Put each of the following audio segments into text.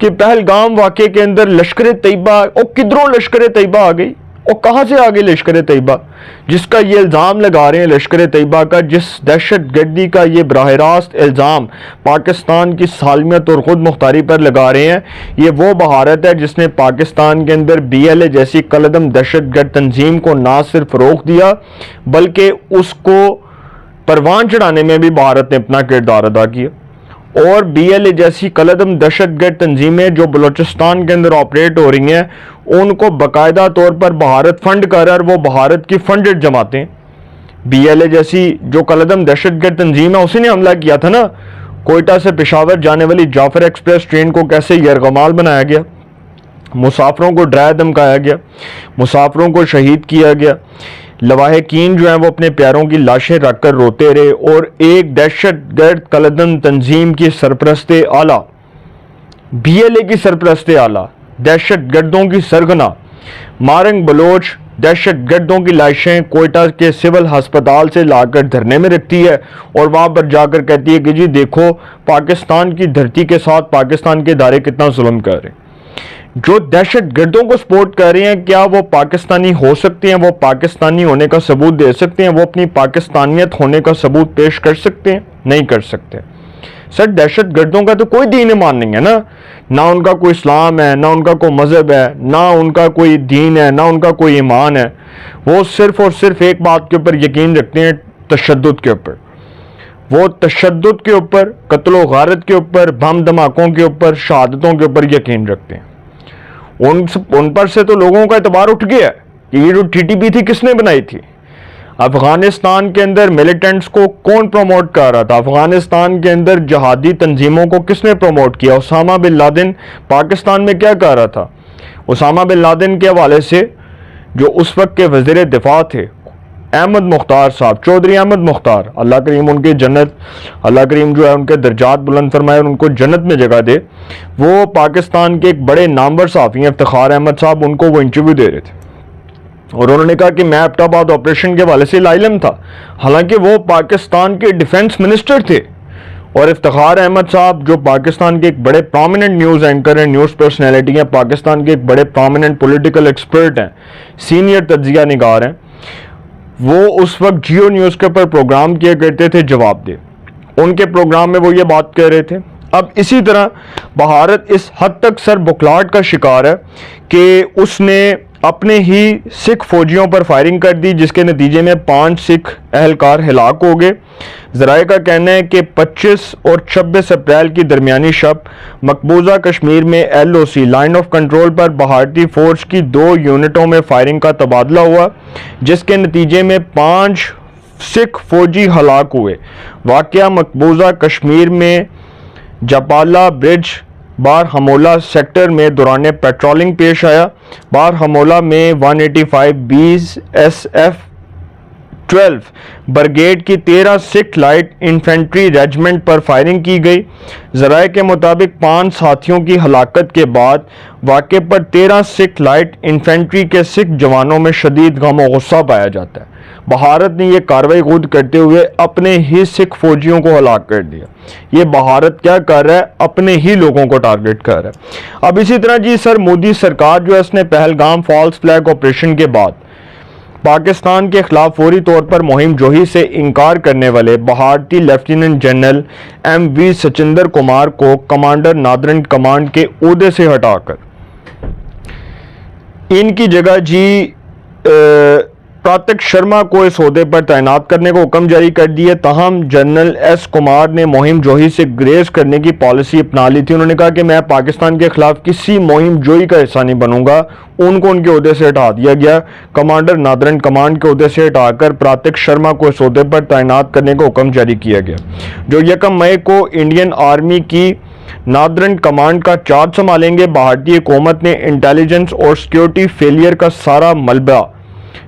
کہ پہلگام واقعے کے اندر لشکر طیبہ، اور کدھروں لشکر طیبہ آ گئی، اور کہاں سے آگے لشکر طیبہ، جس کا یہ الزام لگا رہے ہیں لشکر طیبہ کا، جس دہشت گردی کا یہ براہ راست الزام پاکستان کی سالمیت اور خود مختاری پر لگا رہے ہیں، یہ وہ بھارت ہے جس نے پاکستان کے اندر بی ایل اے جیسی کالعدم دہشت گرد تنظیم کو نہ صرف روک دیا بلکہ اس کو پروان چڑھانے میں بھی بھارت نے اپنا کردار ادا کیا۔ اور بی ایل اے جیسی کالعدم دہشت گرد تنظیمیں جو بلوچستان کے اندر آپریٹ ہو رہی ہیں، ان کو باقاعدہ طور پر بھارت فنڈ کر رہا ہے، اور وہ بھارت کی فنڈڈ جماعتیں، بی ایل اے جیسی جو کالعدم دہشت گرد تنظیم ہے، اسی نے حملہ کیا تھا نا کوئٹہ سے پشاور جانے والی جعفر ایکسپریس ٹرین کو کیسے یرغمال بنایا گیا، مسافروں کو ڈرایا دھمکایا گیا، مسافروں کو شہید کیا گیا، لواحقین جو ہیں وہ اپنے پیاروں کی لاشیں رکھ کر روتے رہے، اور ایک دہشت گرد کالعدم تنظیم کی سرپرست اعلیٰ، بی ایل اے کی سرپرست اعلیٰ، دہشت گردوں کی سرغنہ مارنگ بلوچ دہشت گردوں کی لاشیں کوئٹہ کے سول ہسپتال سے لا کر دھرنے میں رکھتی ہے، اور وہاں پر جا کر کہتی ہے کہ جی دیکھو پاکستان کی دھرتی کے ساتھ پاکستان کے ادارے کتنا ظلم کر رہے ہیں۔ جو دہشت گردوں کو سپورٹ کر رہے ہیں، کیا وہ پاکستانی ہو سکتے ہیں؟ وہ پاکستانی ہونے کا ثبوت دے سکتے ہیں؟ وہ اپنی پاکستانیت ہونے کا ثبوت پیش کر سکتے ہیں؟ نہیں کر سکتے۔ سر دہشت گردوں کا تو کوئی دین ایمان نہیں ہے نا، نہ ان کا کوئی اسلام ہے، نہ ان کا کوئی مذہب ہے، نہ ان کا کوئی دین ہے، نہ ان کا کوئی ایمان ہے۔ وہ صرف اور صرف ایک بات کے اوپر یقین رکھتے ہیں، تشدد کے اوپر۔ وہ تشدد کے اوپر، قتل و غارت کے اوپر، بم دھماکوں کے اوپر، شہادتوں کے اوپر یقین رکھتے ہیں۔ ان پر سے تو لوگوں کا اعتبار اٹھ گیا ہے کہ یہ جو ٹی ٹی پی تھی کس نے بنائی تھی؟ افغانستان کے اندر ملیٹنٹس کو کون پروموٹ کر رہا تھا؟ افغانستان کے اندر جہادی تنظیموں کو کس نے پروموٹ کیا؟ اسامہ بن لادن پاکستان میں کیا کر رہا تھا؟ اسامہ بن لادن کے حوالے سے جو اس وقت کے وزیر دفاع تھے احمد مختار صاحب، چودھری احمد مختار، اللہ کریم ان کی جنت، اللہ کریم جو ہے ان کے درجات بلند فرمائے اور ان کو جنت میں جگہ دے، وہ پاکستان کے ایک بڑے نامور صحافی ہیں افتخار احمد صاحب، ان کو وہ انٹرویو دے رہے تھے، اور انہوں نے کہا کہ میں ایبٹ آباد آپریشن کے حوالے سے لاعلم تھا، حالانکہ وہ پاکستان کے ڈیفنس منسٹر تھے۔ اور افتخار احمد صاحب جو پاکستان کے ایک بڑے پرومیننٹ نیوز اینکر ہیں، نیوز پرسنالٹی ہیں، پاکستان کے ایک بڑے پرومیننٹ پولیٹیکل ایکسپرٹ ہیں، سینئر تجزیہ نگار ہیں، وہ اس وقت جیو نیوز کے اوپر پروگرام کیا کرتے تھے جواب دے، ان کے پروگرام میں وہ یہ بات کہہ رہے تھے۔ اب اسی طرح بھارت اس حد تک سر بکھلاہٹ کا شکار ہے کہ اس نے اپنے ہی سکھ فوجیوں پر فائرنگ کر دی، جس کے نتیجے میں 5 سکھ اہلکار ہلاک ہو گئے۔ ذرائع کا کہنا ہے کہ 25 اور 26 اپریل کی درمیانی شب مقبوضہ کشمیر میں L O C line of control پر بھارتی فورس کی 2 یونٹوں میں فائرنگ کا تبادلہ ہوا، جس کے نتیجے میں 5 سکھ فوجی ہلاک ہوئے۔ واقعہ مقبوضہ کشمیر میں جپالا برج بارہمولہ سیکٹر میں دوران پیٹرولنگ پیش آیا۔ بارہمولہ میں 185 بیس ایس ایف 12 برگیڈ کی 13 سکھ لائٹ انفینٹری ریجمنٹ پر فائرنگ کی گئی۔ ذرائع کے مطابق 5 ساتھیوں کی ہلاکت کے بعد واقعے پر 13 سکھ لائٹ انفینٹری کے سکھ جوانوں میں شدید غم و غصہ پایا جاتا ہے۔ بھارت نے یہ کارروائی خود کرتے ہوئے اپنے ہی سکھ فوجیوں کو ہلاک کر دیا۔ یہ بھارت کیا کر رہا ہے؟ اپنے ہی لوگوں کو ٹارگٹ کر رہا ہے۔ اب اسی طرح جی سر مودی سرکار جو ہے اس نے پہلگام فالس فلیگ آپریشن کے بعد پاکستان کے خلاف فوری طور پر مہم جوہی سے انکار کرنے والے بھارتی لیفٹیننٹ جنرل ایم وی سچندر کمار کو کمانڈر نادرن کمانڈ کے عہدے سے ہٹا کر ان کی جگہ جی پراتک شرما کو اس عہدے پر تعینات کرنے کو حکم جاری کر دیے۔ تاہم جنرل ایس کمار نے مہم جوہی سے گریز کرنے کی پالیسی اپنا لی تھی۔ انہوں نے کہا کہ میں پاکستان کے خلاف کسی مہم جوہی کا حصہ نہیں بنوں گا۔ ان کو ان کے عہدے سے ہٹا دیا گیا۔ کمانڈر نادرن کمانڈ کے عہدے سے ہٹا کر پراتک شرما کو اس عہدے پر تعینات کرنے کو حکم جاری کیا گیا، جو 1 مئی کو انڈین آرمی کی نادرن کمانڈ کا چارج سنبھالیں گے۔ بھارتی حکومت نے انٹیلیجنس اور سیکیورٹی فیلئر کا سارا ملبہ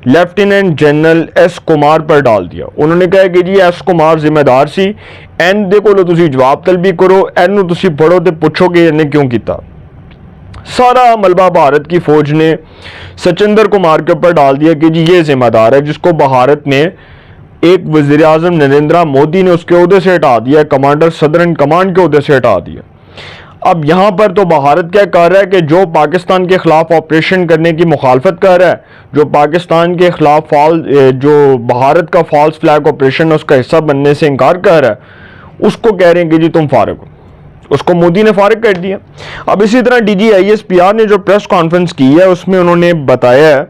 لیفٹیننٹ جنرل ایس کمار پر ڈال دیا۔ انہوں نے کہا کہ جی ایس کمار ذمہ دار سی، این دے کولو تسی جواب طلبی کرو، اینو تسی پڑھو تے پوچھو کہ انہیں کیوں کیتا۔ سارا ملبہ بھارت کی فوج نے سچندر کمار کے اوپر ڈال دیا کہ جی یہ ذمہ دار ہے، جس کو بھارت نے ایک وزیر اعظم نریندرا مودی نے اس کے عہدے سے ہٹا دیا، کمانڈر سدرن کمانڈ کے عہدے سے ہٹا دیا۔ اب یہاں پر تو بھارت کیا کر رہا ہے کہ جو پاکستان کے خلاف آپریشن کرنے کی مخالفت کر رہا ہے، جو پاکستان کے خلاف جو بھارت کا فالس فلیگ آپریشن اس کا حصہ بننے سے انکار کر رہا ہے، اس کو کہہ رہے ہیں کہ جی تم فارغ ہو. اس کو مودی نے فارغ کر دیا. اب اسی طرح D G I S P R نے جو پریس کانفرنس کی ہے اس میں انہوں نے بتایا ہے،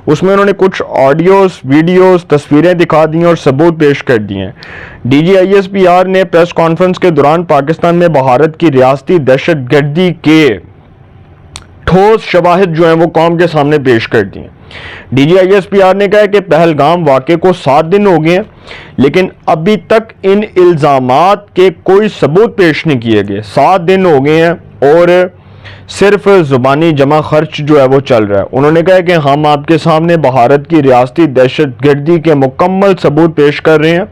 اس میں انہوں نے کچھ آڈیوز، ویڈیوز، تصویریں دکھا دی ہیں اور ثبوت پیش کر دیے ہیں. D G I S P R نے پریس کانفرنس کے دوران پاکستان میں بھارت کی ریاستی دہشت گردی کے ٹھوس شواہد جو ہیں وہ قوم کے سامنے پیش کر دیے. D G I S P R نے کہا کہ پہلگام واقعے کو 7 دن ہو گئے ہیں لیکن ابھی تک ان الزامات کے کوئی ثبوت پیش نہیں کیے گئے. 7 دن ہو گئے ہیں اور صرف زبانی جمع خرچ جو ہے وہ چل رہا ہے. انہوں نے کہا کہ ہم آپ کے سامنے بھارت کی ریاستی دہشت گردی کے مکمل ثبوت پیش کر رہے ہیں.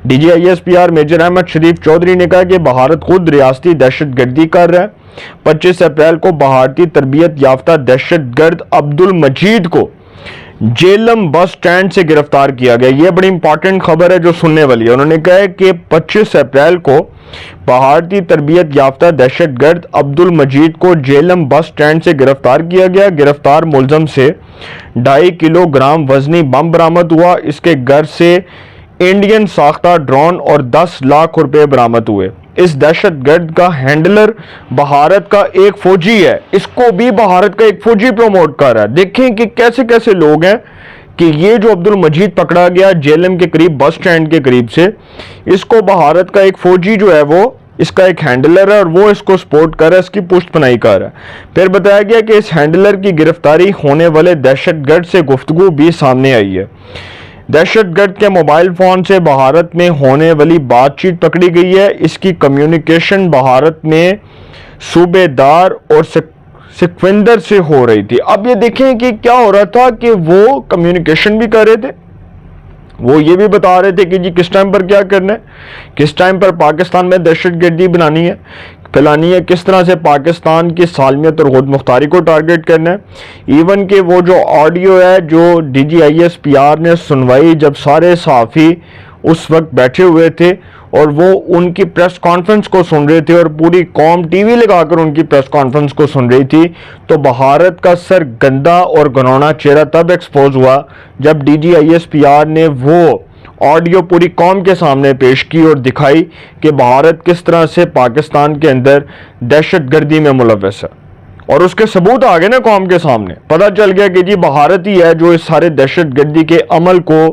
D G I S P R major Ahmed Sharif Chaudhry نے کہا کہ بھارت خود ریاستی دہشت گردی کر رہا ہے. 25 اپریل کو بھارتی تربیت یافتہ دہشت گرد عبد المجید کو جیلم بس سٹینڈ سے گرفتار کیا گیا. یہ بڑی امپورٹنٹ خبر ہے جو سننے والی ہے. انہوں نے کہا کہ 25 اپریل کو بھارتی تربیت یافتہ دہشت گرد عبد المجید کو جیلم بس سٹینڈ سے گرفتار کیا گیا. گرفتار ملزم سے 2.5 کلو گرام وزنی بم برآمد ہوا. اس کے گھر سے انڈین ساختہ ڈرون اور 10 لاکھ روپے برآمد ہوئے. اس دہشت گرد کا ہینڈلر بھارت کا ایک فوجی ہے. اس کو بھی بھارت کا ایک فوجی پروموٹ کر رہا ہے. دیکھیں کہ کیسے کیسے لوگ ہیں کہ یہ جو عبد المجید پکڑا گیا جیلم کے قریب بس سٹینڈ کے قریب سے، اس کو بھارت کا ایک فوجی جو ہے وہ اس کا ایک ہینڈلر ہے اور وہ اس کو سپورٹ کر رہا ہے، اس کی پشت پناہی کر رہا ہے. پھر بتایا گیا کہ اس ہینڈلر کی گرفتاری ہونے والے دہشت گرد سے گفتگو بھی سامنے آئی ہے. دہشت گرد کے موبائل فون سے بھارت میں ہونے والی بات چیت پکڑی گئی ہے. اس کی کمیونیکیشن بھارت میں صوبے دار اور سکھوندر سے ہو رہی تھی. اب یہ دیکھیں کہ کیا ہو رہا تھا کہ وہ کمیونیکیشن بھی کر رہے تھے، وہ یہ بھی بتا رہے تھے کہ جی کس ٹائم پر کیا کرنا ہے، کس ٹائم پر پاکستان میں دہشت گردی بنانی ہے، پھیلانی ہے، کس طرح سے پاکستان کی سالمیت اور خود مختاری کو ٹارگٹ کرنا ہے. ایون کہ وہ جو آڈیو ہے جو D G I S P R نے سنوائی جب سارے صحافی اس وقت بیٹھے ہوئے تھے اور وہ ان کی پریس کانفرنس کو سن رہے تھے اور پوری قوم ٹی وی لگا کر ان کی پریس کانفرنس کو سن رہی تھی، تو بھارت کا سر گندا اور گنونا چہرہ تب ایکسپوز ہوا جب D G I S P R نے وہ آڈیو پوری قوم کے سامنے پیش کی اور دکھائی کہ بھارت کس طرح سے پاکستان کے اندر دہشت گردی میں ملوث ہے. اور اس کے ثبوت آ گئے نا قوم کے سامنے. پتہ چل گیا کہ جی بھارت ہی ہے جو اس سارے دہشت گردی کے عمل کو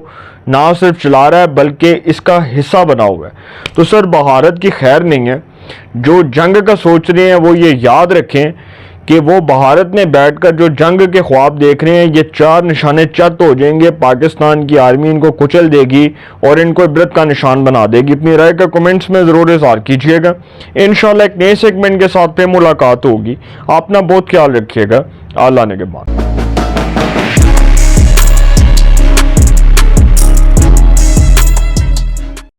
نہ صرف چلا رہا ہے بلکہ اس کا حصہ بنا ہوا ہے. تو سر بھارت کی خیر نہیں ہے. جو جنگ کا سوچ رہے ہیں وہ یہ یاد رکھیں کہ وہ بھارت میں بیٹھ کر جو جنگ کے خواب دیکھ رہے ہیں، یہ 4 نشانے چت ہو جائیں گے. پاکستان کی آرمی ان کو کچل دے گی اور ان کو عبرت کا نشان بنا دے گی. اپنی رائے کا کمنٹس میں ضرور اظہار کیجیے گا. انشاءاللہ ایک نئے سیگمنٹ کے ساتھ پہ ملاقات ہوگی. اپنا بہت خیال رکھیے گا. اللہ نے کے بعد